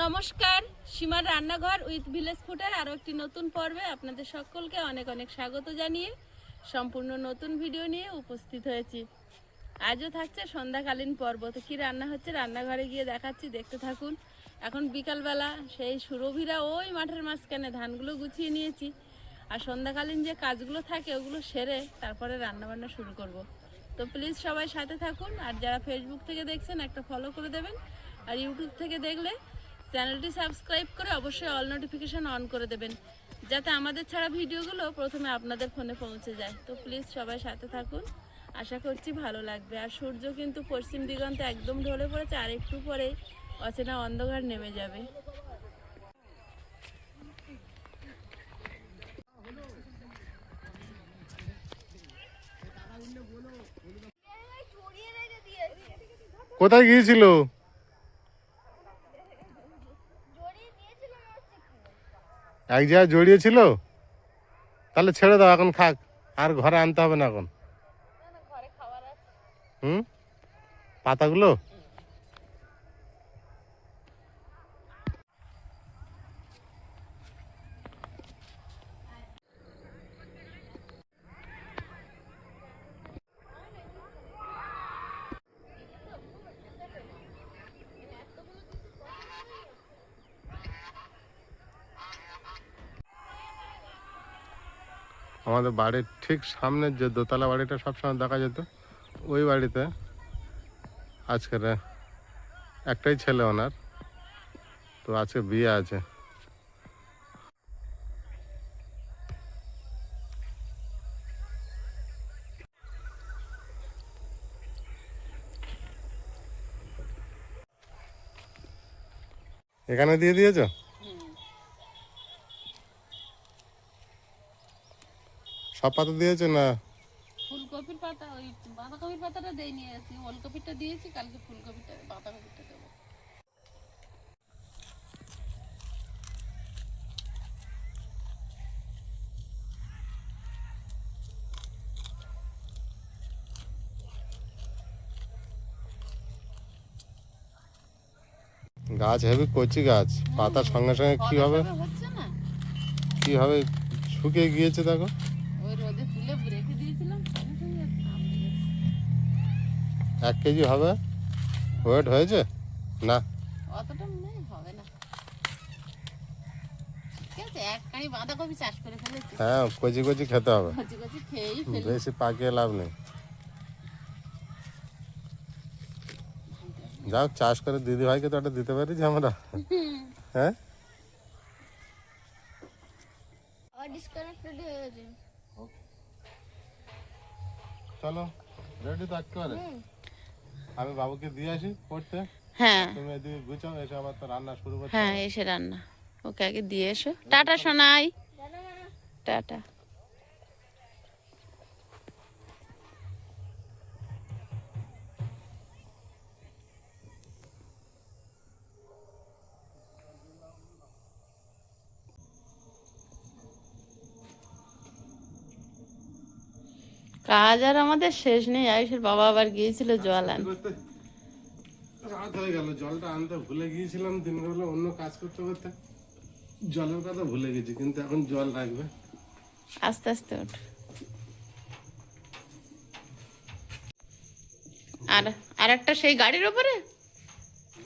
নমস্কার, সীমার রান্নাঘর উইথ ভিলেজ ফুডের আরও একটি নতুন পর্বে আপনাদের সকলকে অনেক অনেক স্বাগত জানিয়ে সম্পূর্ণ নতুন ভিডিও নিয়ে উপস্থিত হয়েছি। আজও থাকছে সন্ধ্যাকালীন পর্ব। তো কী রান্না হচ্ছে রান্নাঘরে গিয়ে দেখাচ্ছি, দেখতে থাকুন। এখন বিকালবেলা, সেই সুরভিরা ওই মাঠের মাঝখানে ধানগুলো গুছিয়ে নিয়েছি, আর সন্ধ্যাকালীন যে কাজগুলো থাকে ওগুলো সেরে তারপরে রান্নাবান্না শুরু করব। তো প্লিজ সবাই সাথে থাকুন, আর যারা ফেসবুক থেকে দেখছেন একটা ফলো করে দেবেন, আর ইউটিউব থেকে দেখলে চ্যানেলটি সাবস্ক্রাইব করে অবশ্যই অল নোটিফিকেশান অন করে দেবেন, যাতে আমাদের ছাড়া ভিডিওগুলো প্রথমে আপনাদের ফোনে পৌঁছে যায়। তো প্লিজ সবাই সাথে থাকুন, আশা করছি ভালো লাগবে। আর সূর্য কিন্তু পশ্চিম দিগন্তে একদম ঢলে পড়েছে, আর একটু পরে অচেনা অন্ধকার নেমে যাবে। কোথায় গিয়েছিল? এক জায়গায় জড়িয়েছিল, তাহলে ছেড়ে দাও, এখন খাক, আর ঘরে আনতে হবে না এখন। পাতাগুলো আমাদের বাড়ির ঠিক সামনের যে দোতলা বাড়িটা সবসময় দেখা যেত, ওই বাড়িতে আজকের একটাই ছেলে ওনার, তো আজকে বিয়ে আছে। এখানে দিয়ে দিয়েছো? সব পাতা দিয়েছো না? ফুলকপির পাতা, ওই বাঁধাকপির পাতাটা দেয়নি, ওলকপিটা দিয়েছি, কালকে ফুলকপিটা বাঁধাকপিটা দেবো। গাছ হেবি কচি গাছ, পাতার সঙ্গে সঙ্গে কি হবে, হচ্ছে না, কি হবে, শুকিয়ে গিয়েছে দেখো। ওই রোদে তুলে রেখে দিয়েছিলাম, সঙ্গে সঙ্গে আম দিয়েছে। 1 কেজি হবে, ওয়েট হয়েছে না? অতটা মনে হয় হবে না। ঠিক আছে, এক কাঁড়ি বাঁধাকপি চাষ করে ফেলেছি। হ্যাঁ, কচি কচি খেতে হবে, কচি কচি খেয়েই ফেলি। বেশি পাকিয়ে লাভ নেই। যাও, চাষ করে দিদি ভাইকে তো একটা দিতে পারি যে আমরা। হ্যাঁ, চলো রেডি তো একেবারে। আমি বাবুকে দিয়ে আসি পড়তে। হ্যাঁ তুমি এদিকে গুছাও, এসে আবার তো রান্না শুরু করতে হ্যাঁ, হবে। এসে রান্না, ওকে আগে দিয়ে এসো। Tata Sonai, tata. কাজ আর আমাদের শেষ নেই। আয়ুষের বাবা আবার গিয়েছিল জল আনতে। করতে রাত হয়ে গেল, জলটা আনতে ভুলে গিয়েছিলাম। দিনবেলা অন্য কাজ করতে করতে জলের কথা ভুলে গেছি, কিন্তু এখন জল লাগবে। আস্তে আস্তে ওঠ। আর আর একটা সেই গাড়ির ওপরে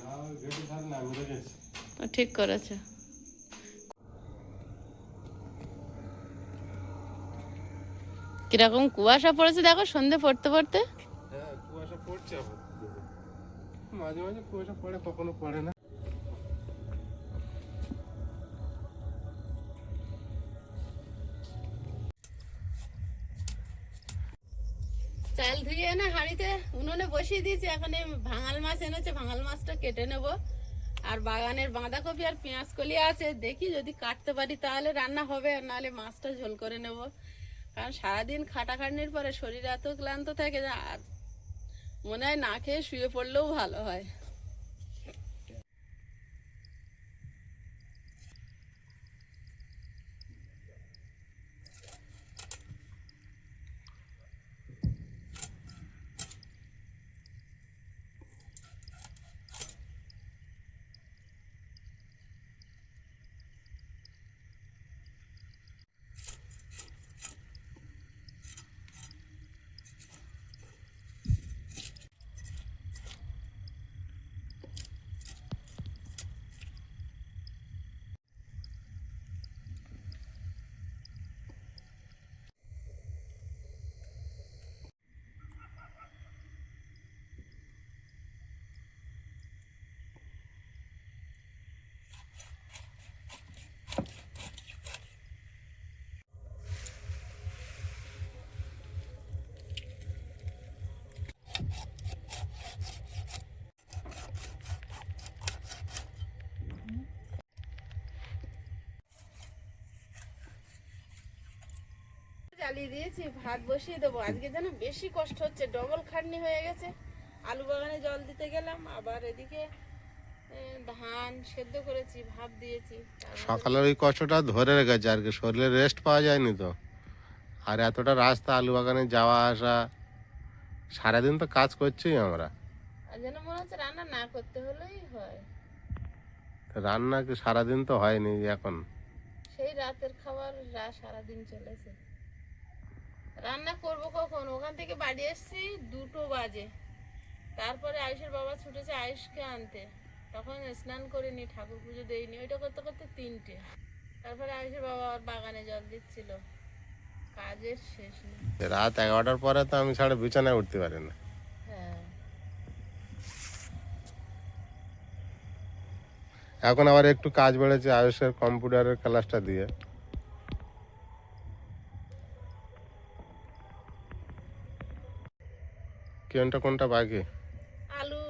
না, গেটে ধারে না, আমি রেখেছি। ঠিক করেছে। কিরকম কুয়াশা পড়েছে দেখো, সন্ধে পড়তে পড়তে। হ্যাঁ, কুয়াশা পড়ছে আবার, মাঝে মাঝে কুয়াশা পড়ে, কখনো পড়ে না। চাল ধুয়ে এনে হাঁড়িতে উনুনে বসিয়ে দিয়েছি। এখন এই ভাঙাল মাছ এনেছে, ভাঙাল মাছটা কেটে নেব। আর বাগানের বাঁধাকপি আর পেঁয়াজ কলি আছে, দেখি যদি কাটতে পারি তাহলে রান্না হবে, আর নাহলে মাছটা ঝোল করে নেব। কারণ সারাদিন খাটাখাটনির পরে শরীর এত ক্লান্ত থাকে যে আর মনে হয় না খেয়ে শুয়ে পড়লেও ভালো হয়। চালিয়ে দিয়েছি, ভাত বসিয়ে দেবো। আজকে যেন বেশি কষ্ট হচ্ছে, ডবল খাটনি হয়ে গেছে। আলু বাগানে জল দিতে গেলাম, আবার এদিকে ধান সেদ্ধ করেছি, ভাত দিয়েছি। সকালের ওই কষ্টটা ধরে রেখেছে আর কি, শরীরে রেস্ট পাওয়া যায়নি তো। আর এতটা রাস্তা আলু বাগানে যাওয়া আসা, সারাদিন তো কাজ করছি আমরা। আর যেন মনে হচ্ছে রান্না না করতে হলেই হয়। রান্না কি সারাদিন তো হয়নি এখন। সেই রাতের খাবার সারাদিন চলেছে। রান্না করব কখন? ওখান থেকে বাড়ি এসেছি 2টো বাজে। তারপরে আয়ুষের বাবা ছুটেছে আয়ুষকে আনতে, তখন স্নান করিনি, ঠাকুর পুজো দেইনি, ওইটা করতে করতে 3টে। তারপরে আয়ুষের বাবা আবার বাগানে জল দিচ্ছিল। কাজের শেষ নেই। রাত 11টার পরে তো আমি ছাড়া বিছানায় উঠতে পারি না। হ্যাঁ, এখন আবার একটু কাজ বেড়েছে আয়ুষের কম্পিউটারের ক্লাসটা দিয়ে। কোনটা বাকি? আলু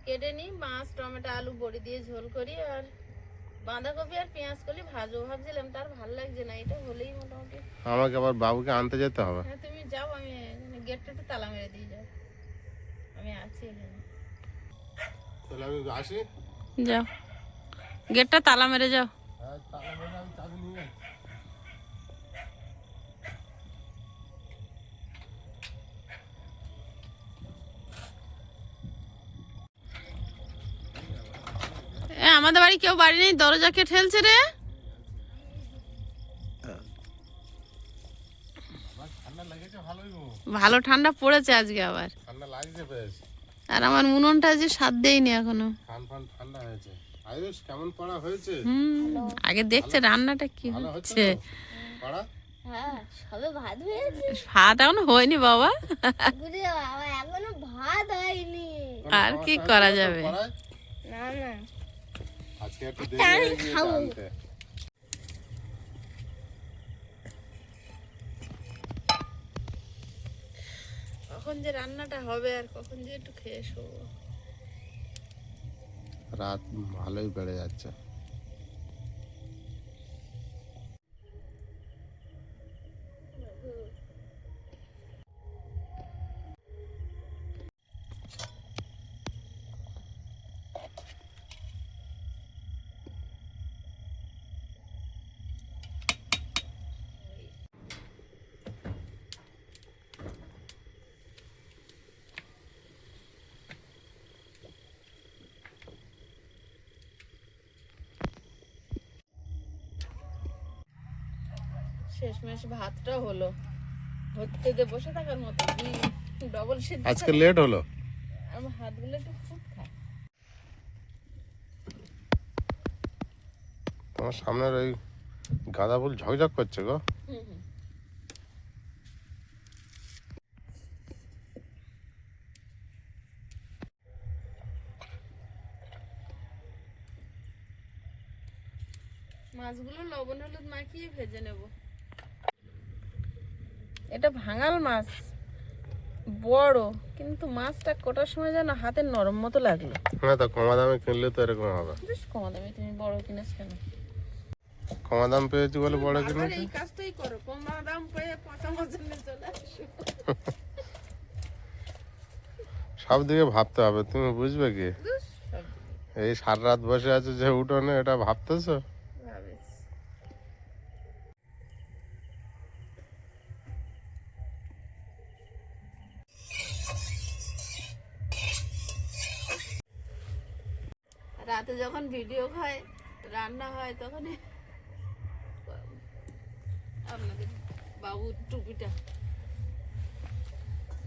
কেটে নিই, মাছ টমেটো আলু বড়ি দিয়ে ঝোল করি, আর বাঁধাকপি আর পেঁয়াজ কলি ভাজবো। ভাবছিলাম তার ভালো লাগছে না, এটা হলেই মোটামুটি। আমাকে আবার বাবুকে আনতে যেতে হবে। হ্যাঁ, তুমি যাও, আমি গেটটা একটু তালা মেরে দিয়ে যাও, আমি আছি এখানে। তাহলে আমি আসি। যাও, গেটটা তালা মেরে যাও। হ্যাঁ, তালা মেরে আমি চাবি নিয়ে যাচ্ছি। আমাদের বাড়ি কেউ বাড়ি নেই, দরজা কে ঠেলছে রে? ঠান্ডা লেগেছে ভালোই গো। ভালো ঠান্ডা পড়েছে আজকে আবার। ঠান্ডা লাগছে বেশ। আর আমার উনুনটা যে স্বাদ দেয়নি এখনো। ঠান্ডা হয়েছে। আয়ুষ কেমন পড়া হয়েছে? আগে দেখছে রান্নাটা কি ভালো হচ্ছে। পড়া? হ্যাঁ, সবে ভাত হয়েছে। ভাত এখনো হয়নি বাবা। বুঝে বাবা, এখনো ভাত হয়নি। আর কি করা যাবে? না না, আজকে একটু দেরি হয়ে গিয়েছে আনতে। কখন যে রান্নাটা হবে আর কখন যে একটু খেয়ে শোবো। রাত ভালোই বেড়ে যাচ্ছে। শেষমেশ ভাতটা হলো, হতে দে বসে থাকার মতো। ডবল সিদ্ধ আজকে লেট হলো। আমার হাতগুলো একটু ফুট খায়। তোমার সামনের ওই গাঁদা ফুল ঝকঝক করছে গো। মাছগুলো লবণ হলুদ মাখিয়ে ভেজে নেব। এটা ভাঙাল মাছ, বড়, কিন্তু মাছটা কোটার সময় যেন হাতে নরম মতো লাগলো। হ্যাঁ, তো কমা দামে কিনলে তো এরকম হবে। বেশ কম দামে, তুমি বড় কিনেছ কেন? কমা দাম পেয়েছি বলে বড় কিনেছি। এই কাজটাই করো, কম দাম পেয়ে পচা মাছ নিয়ে চলে আসো। সব দিকে ভাবতে হবে, তুমি বুঝবে কি? এই সারা রাত বসে আছো যে উঠোনে, এটা ভাবতেছো? রাতে যখন ভিডিও হয়, রান্না হয়, তখন আপনাদের বাবুর টুপিটা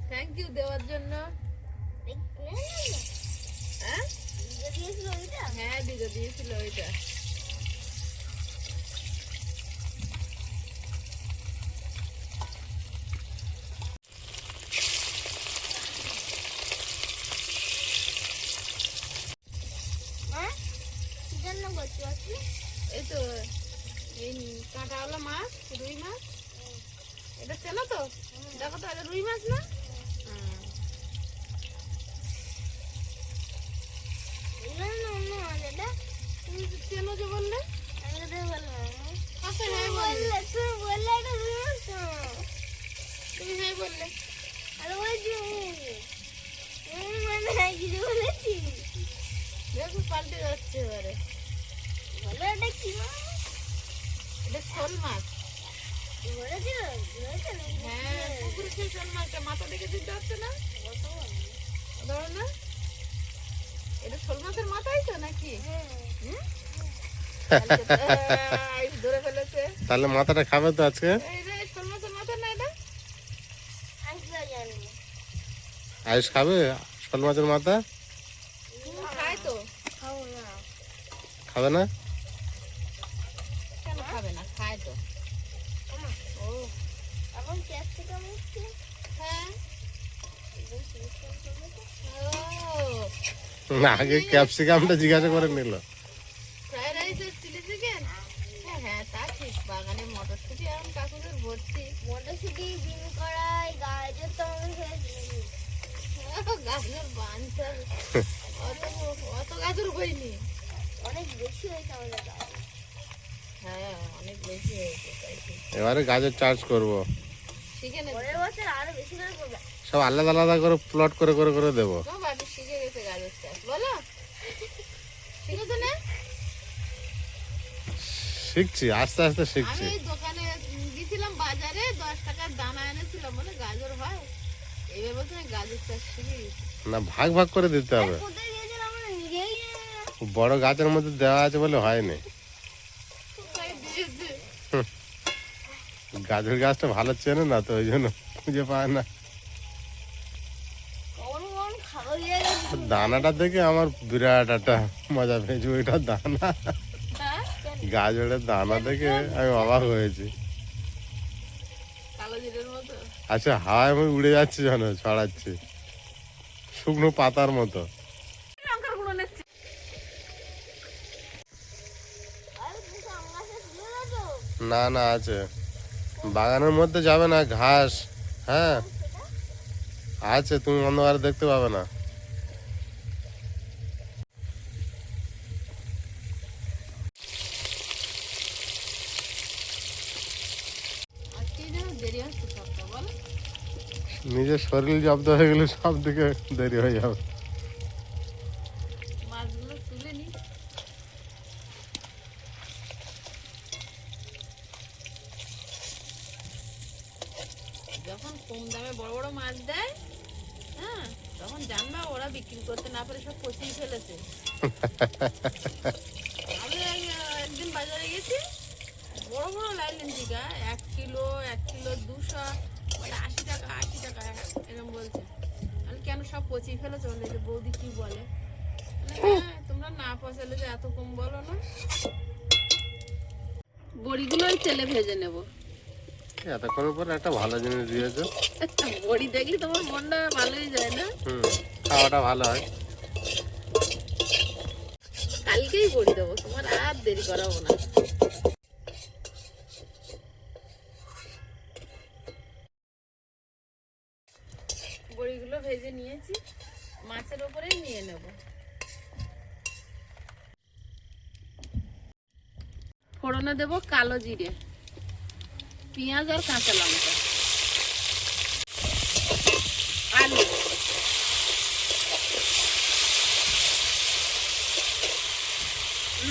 থ্যাংক ইউ দেওয়ার জন্য। হ্যাঁ, হ্যাঁ, দিদা দিয়েছিল ওইটা। এই তো এই কাঁটাওয়ালা মাছ, রুই মাছ, এটা চেনো তো? দেখো তো, এটা রুই মাছ না? তুমি চেনো যে বললে? ধরেছিল ধরেছে নাকি? হ্যাঁ পুকুরে সেই শোল মাছটা মাথা দেখে দিতে হচ্ছে না, ধরো না। এটা শোল মাছের মাথাই তো নাকি? হুম? তাহলে তো, এই ধরে ফেলেছে। তাহলে মাথাটা খাবে তো আজকে? এই রে শোল মাছের মাথা না এটা? আমি তো জানি। আয়ুষ খাবে শোল মাছের মাথা? খায় তো। খাবো না। খাবে না? কেন খাবে না? খায় তো। ও এখন ক্যাপসিকাম হচ্ছে। হ্যাঁ। একদম সিস্টেম করবে। ও না, আগে ক্যাপসিকামটা জিজ্ঞাসা করে নিল। ফ্রাইড রাইস আর চিলি চিকেন। হ্যাঁ হ্যাঁ তা ঠিক, বাগানে মটরশুঁটি এখন কাকুদের ভর্তি। মটরশুঁটি, বিন কড়াই, গাজর তো আমাদের খেয়েছি। গাজর বাঞ্চাল, অত অত গাজর হয়নি। অনেক বেশি হয়েছে আমাদের গাছ। হ্যাঁ অনেক বেশি হয়েছে তাই ঠিক। এবারে গাজর চার্জ করব। শিখে পরের বছর আরো বেশি করে করবে। সব আলাদা আলাদা করে প্লট করে করে করে দেবো। তোমার বাড়ি শিখে গেছে গাজর চাষ, বলো শিখেছো না? শিখছি, আস্তে আস্তে আমি শিখছি। এই দোকানে গেছিলাম বাজারে, 10 টাকার দানা এনেছিলাম, বলে গাজর হয়। এইবার বলছে আমি গাজর চাষ শিখে গেছি। না, ভাগ ভাগ করে দিতে হবে। কোথায় গিয়েছিলাম আমরা নিজেই জানি না। বড় গাছের মধ্যে দেওয়া আছে বলে হয়নি। কোথায় দিয়েছে? গাজর গাছটা ভালো চেনে না তো, ওই জন্য খুঁজে পায় না। কখন কখন খাওয়া গিয়ে গেছে। দানাটা দেখে আমার বিরাট একটা মজা পেয়েছি। ওইটা দানা, হ্যাঁ গাজরের দানা দেখে আমি অবাক হয়েছি। কালো জিরের মতো। আচ্ছা, হাওয়ায় আমি উড়ে যাচ্ছি যেন, ছড়াচ্ছি শুকনো পাতার মতো। লঙ্কার গুঁড়ো নিচ্ছি। আরে তুমি তো আম গাছে তুলে গেছো। না না, আছে বাগানের মধ্যে, যাবে না ঘাস। হ্যাঁ আছে, তুমি অন্ধকারে দেখতে পাবে না। আজকে যেন দেরি হচ্ছে সবটা, বলো। নিজের শরীর জব্দ হয়ে গেলে সব দিকে দেরি হয়ে যাবে। মাছগুলো তুলে নি। যখন কম দামে বড় বড় মাছ দেয়, হ্যাঁ তখন জানবা ওরা বিক্রি করতে না পারে, সব পচিয়ে ফেলেছে। আমি একদিন বাজারে গেছি, বড় বড় লাইলেন টিকা, 1 কিলো 200, মানে 80 টাকা 80 টাকা এরকম বলছে। আমি কেন সব পচিয়ে ফেলেছে? বলে যে বৌদি কি বলে? হ্যাঁ তোমরা না পচালে যে এত কম বলো না। বড়িগুলো ওই তেলে ভেজে নেব। এতক্ষণের পর একটা ভালো জিনিস দিয়েছো। বড়ি দেখলে তোমার মনটা ভালোই যায় না? খাওয়াটা ভালো হয়। কালকেই বড়ি দেবো, তোমার আর দেরি করাবো না। বড়িগুলো ভেজে নিয়েছি, মাছের ওপরেই নিয়ে নেব। ফোড়নে দেব কালো জিরে, পেঁয়াজ আর কাঁচা লঙ্কা, আলু,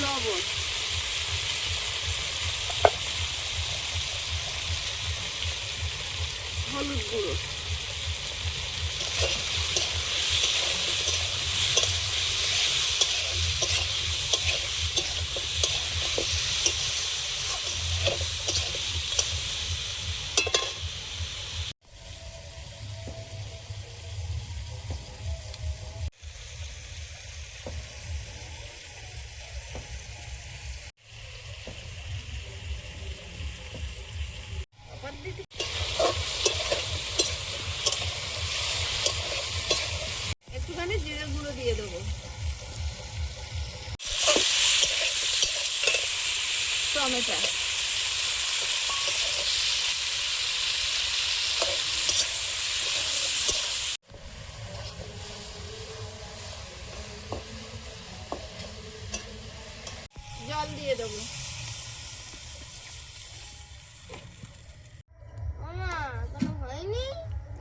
লবণ, হলুদ গুঁড়ো, একটুখানি জিরে গুঁড়ো দিয়ে দেবো, টমেটো, জল দিয়ে দেবো। মামা কোনো হয়নি?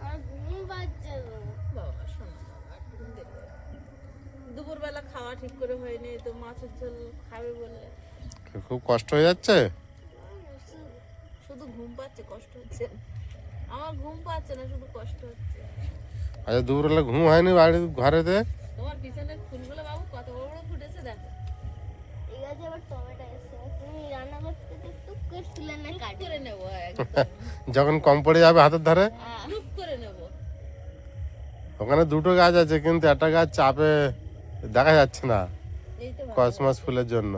আমার ঘুম পাচ্ছে তো। বাবা শোনো বাবা, একটুখানি দেরি হবে। দুপুরবেলা খাওয়া ঠিক করে হয়নি, তো মাছের ঝোল খাবে বললে। খুব কষ্ট হয়ে যাচ্ছে। শুধু শুধু ঘুম পাচ্ছে, কষ্ট হচ্ছে না। আমার ঘুম পাচ্ছে না, শুধু কষ্ট হচ্ছে। আচ্ছা দুপুরবেলা ঘুম হয়নি বাড়ি ঘরেতে? তোমার পিছনের ফুলগুলো বাবু কত বড় বড় ফুটেছে দেখো। এই গাছে আবার টমেটো এসছে, তুমি রান্না করতে টুক করে ছিলেন না কাটি করে নেবো একদম, যখন কম পড়ে যাবে হাতের ধারে টুক করে নেবো। ওখানে দুটো গাছ আছে কিন্তু একটা গাছ চাপে দেখা যাচ্ছে না এই তো ভালো। কসমস ফুলের জন্য।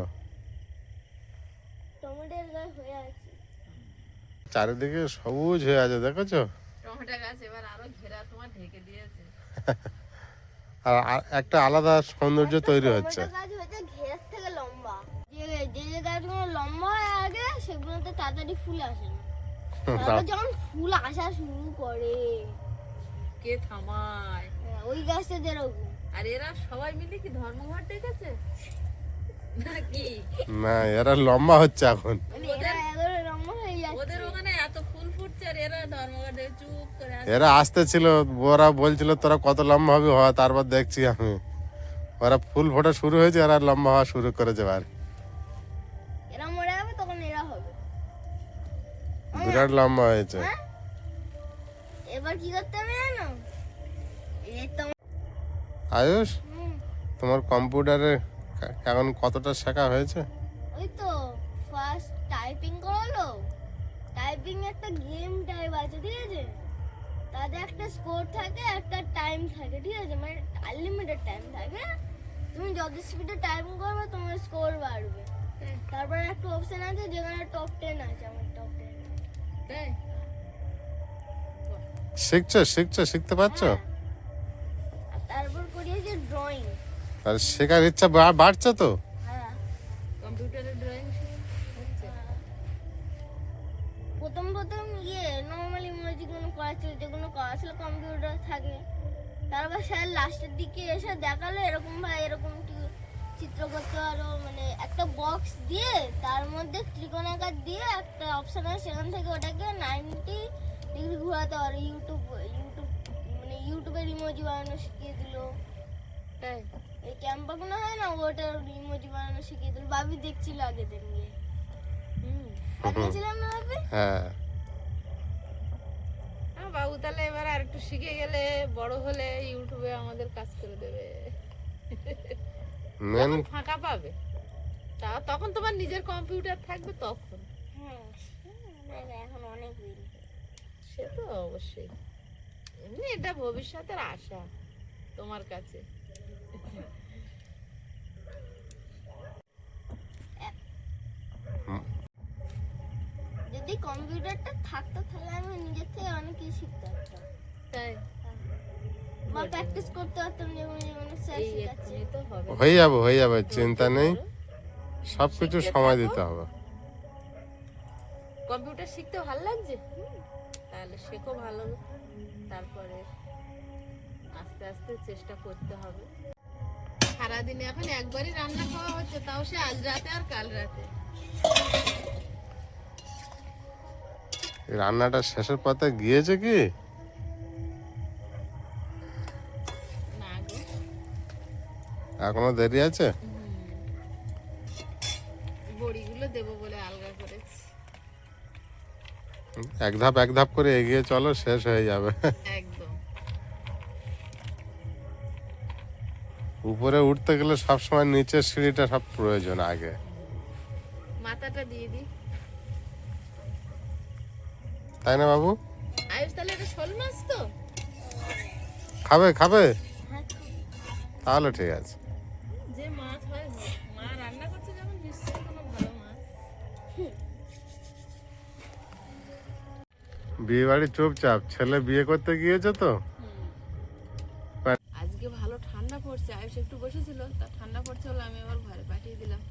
টমেটোর গাছ হয়ে আছে। চারিদিকে সবুজ হয়ে আছে দেখেছো? টমেটো গাছ এবার আরো ঘেরা তোমার ঢেকে দিয়েছে। আর একটা আলাদা সৌন্দর্য তৈরি হচ্ছে। টমেটো গাছ হচ্ছে ঘের থেকে লম্বা। যে যে যে গাছগুলো লম্বা হয় আগে সেগুলোতে তাড়াতাড়ি ফুল আসে না। তারপর যখন ফুল আসা শুরু করে, কে থামায়? ওই গাছটা যেরকম। আর এরা সবাই মিলে কি ধর্মঘট ডেকেছে নাকি? না এরা লম্বা হচ্ছে এখন। মানে এরা একেবারে লম্বা হয়ে ওদের যাচ্ছে। ওখানে এত ফুল ফুটছে আর এরা ধর্মঘট ডেকে চুপ করে আছে। এরা আসতেছিল, ওরা বলছিল তোরা কত লম্বা হবে হওয়া, তারপর দেখছি আমি ওরা ফুল ফোটা শুরু হয়েছে, এরা লম্বা হওয়া শুরু করেছে। আর এরা মরে যাবে তখন এরা হবে। বিরাট লম্বা হয়েছে। হ্যাঁ? এবার কি করতে হবে জানো? এই তো আয়ুষ হুম, তোমার কম্পিউটারে এখন কতটা শেখা হয়েছে? ওই তো ফার্স্ট টাইপিং করালো। টাইপিং একটা গেম টাইপ আছে, ঠিক আছে? তাতে একটা স্কোর থাকে, একটা টাইম থাকে, ঠিক আছে? মানে আনলিমিটেড টাইম থাকে। তুমি যত স্পিডে টাইপ করবে তোমার স্কোর বাড়বে। তারপরে একটা অপশন আছে যেখানে টপ 10 আছে, আমার টপ 10। তাই? শিখতে পারছো? আর তারপর করিয়েছে ড্রয়িং। আর শেখার ইচ্ছা বাড়ছে তো? হ্যাঁ, কম্পিউটারে ড্রয়িং হচ্ছে। প্রথম প্রথম নর্মালি ইমোজি গুলো করা ছিল, যেগুলো করা ছিল কম্পিউটার থাকে। তারপর স্যার লাস্টের দিকে এসে দেখালো এরকম ভাই এরকম চিত্র করতে পারো, মানে একটা বক্স দিয়ে তার মধ্যে ত্রিকোণাকার দিয়ে একটা অপশন আছে, সেখান থেকে ওটাকে 90 ডিগ্রি ঘোরাতে পারো। মানে ইউটিউবের ইমোজি বানানো শিখিয়ে দিল। তাই? এই ক্যাম্পাগুলো হয় না, ওটার ইমোজি বানানো শিখিয়ে দিল। বাবি দেখছিল আগে দেখলে, হুম। আগে ছিলাম না বাবি? হ্যাঁ বাবু তাহলে এবার আর একটু শিখে গেলে বড় হলে ইউটিউবে আমাদের কাজ করে দেবে। মেন যখন ফাঁকা পাবে তখন তোমার নিজের কম্পিউটার থাকবে তখন। হ্যাঁ, এখন অনেক দিন। সে তো অবশ্যই, এমনি এটা ভবিষ্যতের আশা তোমার কাছে। যদি কম্পিউটারটা থাকতো তাহলে আমি নিজের থেকে অনেক কিছু শিখতে পারতাম তাই? বা প্র্যাকটিস করতে পারতাম, যেমন যেমন স্যার এই শেখাচ্ছে। এক্ষুনি তো হবে। হয়ে যাবে চিন্তা নেই, সবকিছু সময় দিতে হবে। কম্পিউটার শিখতে ভালো লাগছে? তাহলে শেখো ভালো, তারপরে আস্তে আস্তে চেষ্টা করতে হবে। সারাদিনে এখন একবারই রান্না খাওয়া হচ্ছে, তাও সে আজ রাতে আর কাল রাতে। এই রান্নাটা শেষের পথে গিয়েছে কি? না গো, এখনো দেরি আছে। বড়িগুলো দেবো বলে আলগা করেছি। এক ধাপ করে এগিয়ে চলো, শেষ হয়ে যাবে। একদম। উপরে উঠতে গেলে সবসময় নিচের সিঁড়িটা সব প্রয়োজন আগে। মাথাটা দিয়ে দিই। তাই না বাবু? আয়ুষ তাহলে এটা শোল মাছ তো? খাবে হ্যাঁ, তাহলে ঠিক আছে। যে মাছ হয় হোক। মা রান্না করছে যখন নিশ্চয়ই কোনো ভালো মাছ। বিয়ে বাড়ি চুপচাপ, ছেলে বিয়ে করতে গিয়েছে তো। আজকে ভালো ঠান্ডা পড়ছে, আয়ুষ একটু বসেছিল, তা ঠান্ডা পড়ছে বলে আমি আবার ঘরে পাঠিয়ে দিলাম।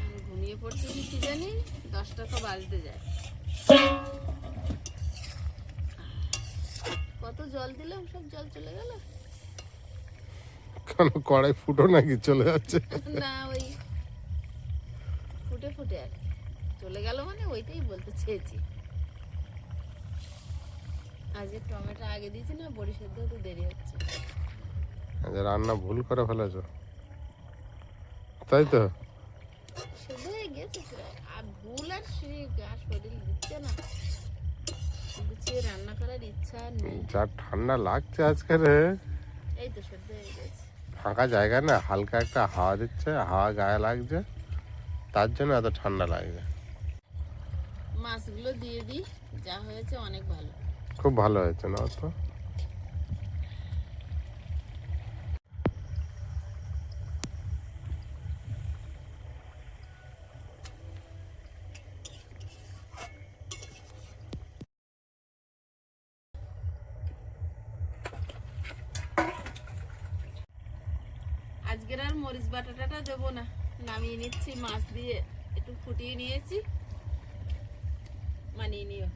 আর ঘুমিয়ে পড়ছে কি জানি, 10টা তো বাজতে যায়। কত জল দিলাম, সব জল চলে গেল। কেন কড়াই ফুটো নাকি চলে যাচ্ছে? না ওই ফুটে ফুটে আর কি। চলে গেল মানে ওইটাই বলতে চেয়েছি। আজকে টমেটো আগে দিয়েছি না, বড়ি সেদ্ধ হতে দেরি হচ্ছে। আচ্ছা, রান্না ভুল করে ফেলেছো তাই তো? সেদ্ধ হয়ে গেছে প্রায়। আর ভুল আর শরীর দিচ্ছে না। দিয়ে রান্না করার ইচ্ছা আর নেই। যা ঠান্ডা লাগছে আজকে রে, এই তো সহ্য হয়ে গেছে। ফাঁকা জায়গা না, হালকা একটা হাওয়া দিচ্ছে, হাওয়া গায়ে লাগছে, তার জন্য এত ঠান্ডা লাগছে। মাছগুলো দিয়ে দিই, যা হয়েছে অনেক ভালো। খুব ভালো হয়েছে না তো? আজকের আর মরিচ বাটাটা দেবো না, নামিয়ে নিচ্ছি। মাছ দিয়ে একটু ফুটিয়ে নিয়েছি, মানিয়ে নিও।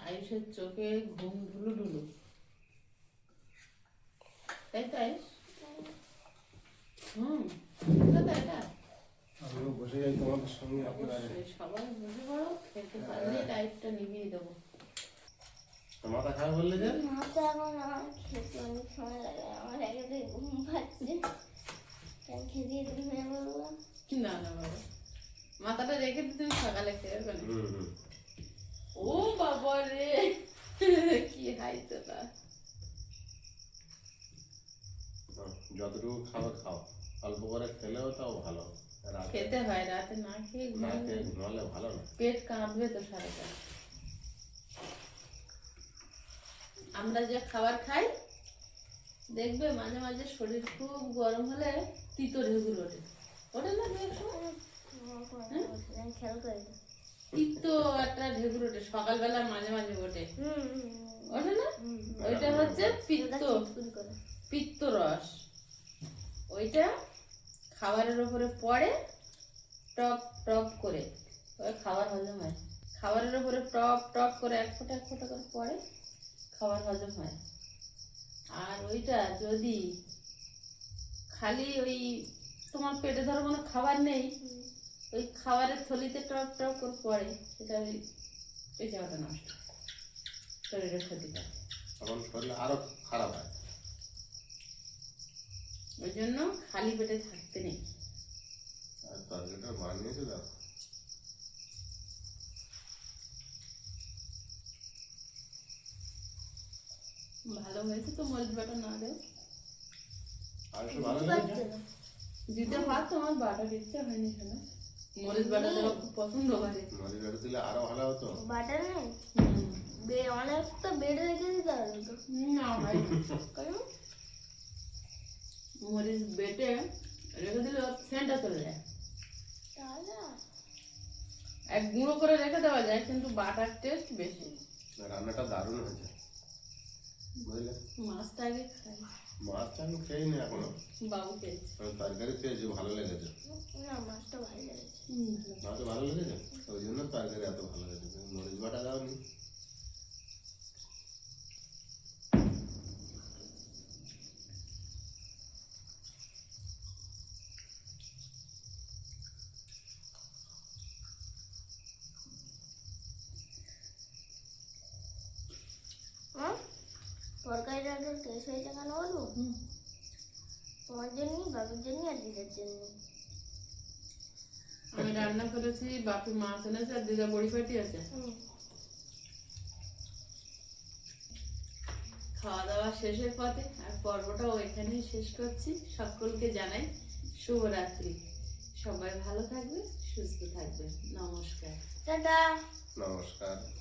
আয়ুষের চোখে ঘুম ঢুলু ঢুলু, তাই তাই। এটা আমিও বসে যাই তোমাদের সঙ্গে। অবশ্যই সবাই বুঝে পড়ো, খেতে পারলে টাইপটা নিভিয়ে দেবো। মাথা খারাপ বললে যে মাথা এখন আমার খেতে অনেক সময় লাগে, আমার একে তো ঘুম পাচ্ছে, কেন খেতে ঘুমিয়ে বলবো? না না বাবা, মাথাটা রেখে দিতে তুমি সকালে খেয়ে ফেলে। ও বাবা রে, কি হাইতো না। যতটুকু খাও খাও, অল্প করে খেলেও তাও ভালো। খেতে হয়, রাতে না খেয়ে না ঘুমালে খেয়ে ঘুমালে ভালো না। পেট কাঁপবে তো সারাটা। আমরা যে খাবার খাই দেখবে মাঝে মাঝে শরীর খুব গরম হলে তিতো ঢেকুর ওঠে, ওঠে না দু এক সময়? খেয়াল করে না। তিতো একটা ঢেকুর ওঠে সকালবেলা, মাঝে মাঝে ওঠে, ওঠে না? ওইটা হচ্ছে পিত্ত, পিত্ত রস। ওইটা খাবারের উপরে পড়ে, টপ টপ করে, ওই খাবার হজম হয়। খাবারের উপরে টপ টপ করে এক ফোঁটা করে পড়ে, খাবার হজম হয়। আর ওইটা যদি খালি ওই তোমার পেটে ধরো কোনো খাবার নেই, ওই খাবারের থলিতে টপ টপ করে পড়ে, সেটা ওই পেশাটা নষ্ট, শরীরের ক্ষতি করে, তখন শরীর আরো খারাপ হয়। ওই জন্য খালি পেটে থাকতে নেই। আর তরকারিটা বানিয়েছে দেখো, ভালো হয়েছে তো, মরিচ বাটা না দেও। আর একটু ভালো লেগেছে। দিতে পারতো, আমার বাটা দিতে হয়নি কেন? মরিচ বাটা দেওয়া খুব পছন্দ করে। মরিচ বাটা দিলে আরো ভালো হতো। বাটার নেই, অনেকটা বেড়ে রেখে দিতে হবে তো। না ভাই, মরিচ বেটে রেখে দিলে ওর সেন্টটা চলে যায়। তাহলে এক গুঁড়ো করে রেখে দেওয়া যায়, কিন্তু বাটার টেস্ট বেশি। রান্নাটা দারুণ হয়েছে, বুঝলে? মাছটা আগে খাই, মাছটা আমি খেয়ে নি এখনো, বাবু খেয়েছে। আমি তরকারি খেয়েছি, ভালো লেগেছে। না, মাছটা ভালো লেগেছে। মাছটা ভালো লেগেছে, ওই জন্য তরকারি এত ভালো লেগেছে। মরিচ বাটা দাওনি। তরকারিটা একটু টেস্ট হয়েছে কেন বলবো? তোমার জন্য, বাবুর জন্য, আর দিদার জন্য। আমি রান্না করেছি, বাপু মাছ এনেছে, আর দিদা বড়ি পাটি আছে। খাওয়া দাওয়া শেষের পথে, আর পর্বটাও এখানেই শেষ করছি। সকলকে জানাই শুভরাত্রি। সবাই ভালো থাকবে, সুস্থ থাকবে। নমস্কার। টাটা। নমস্কার।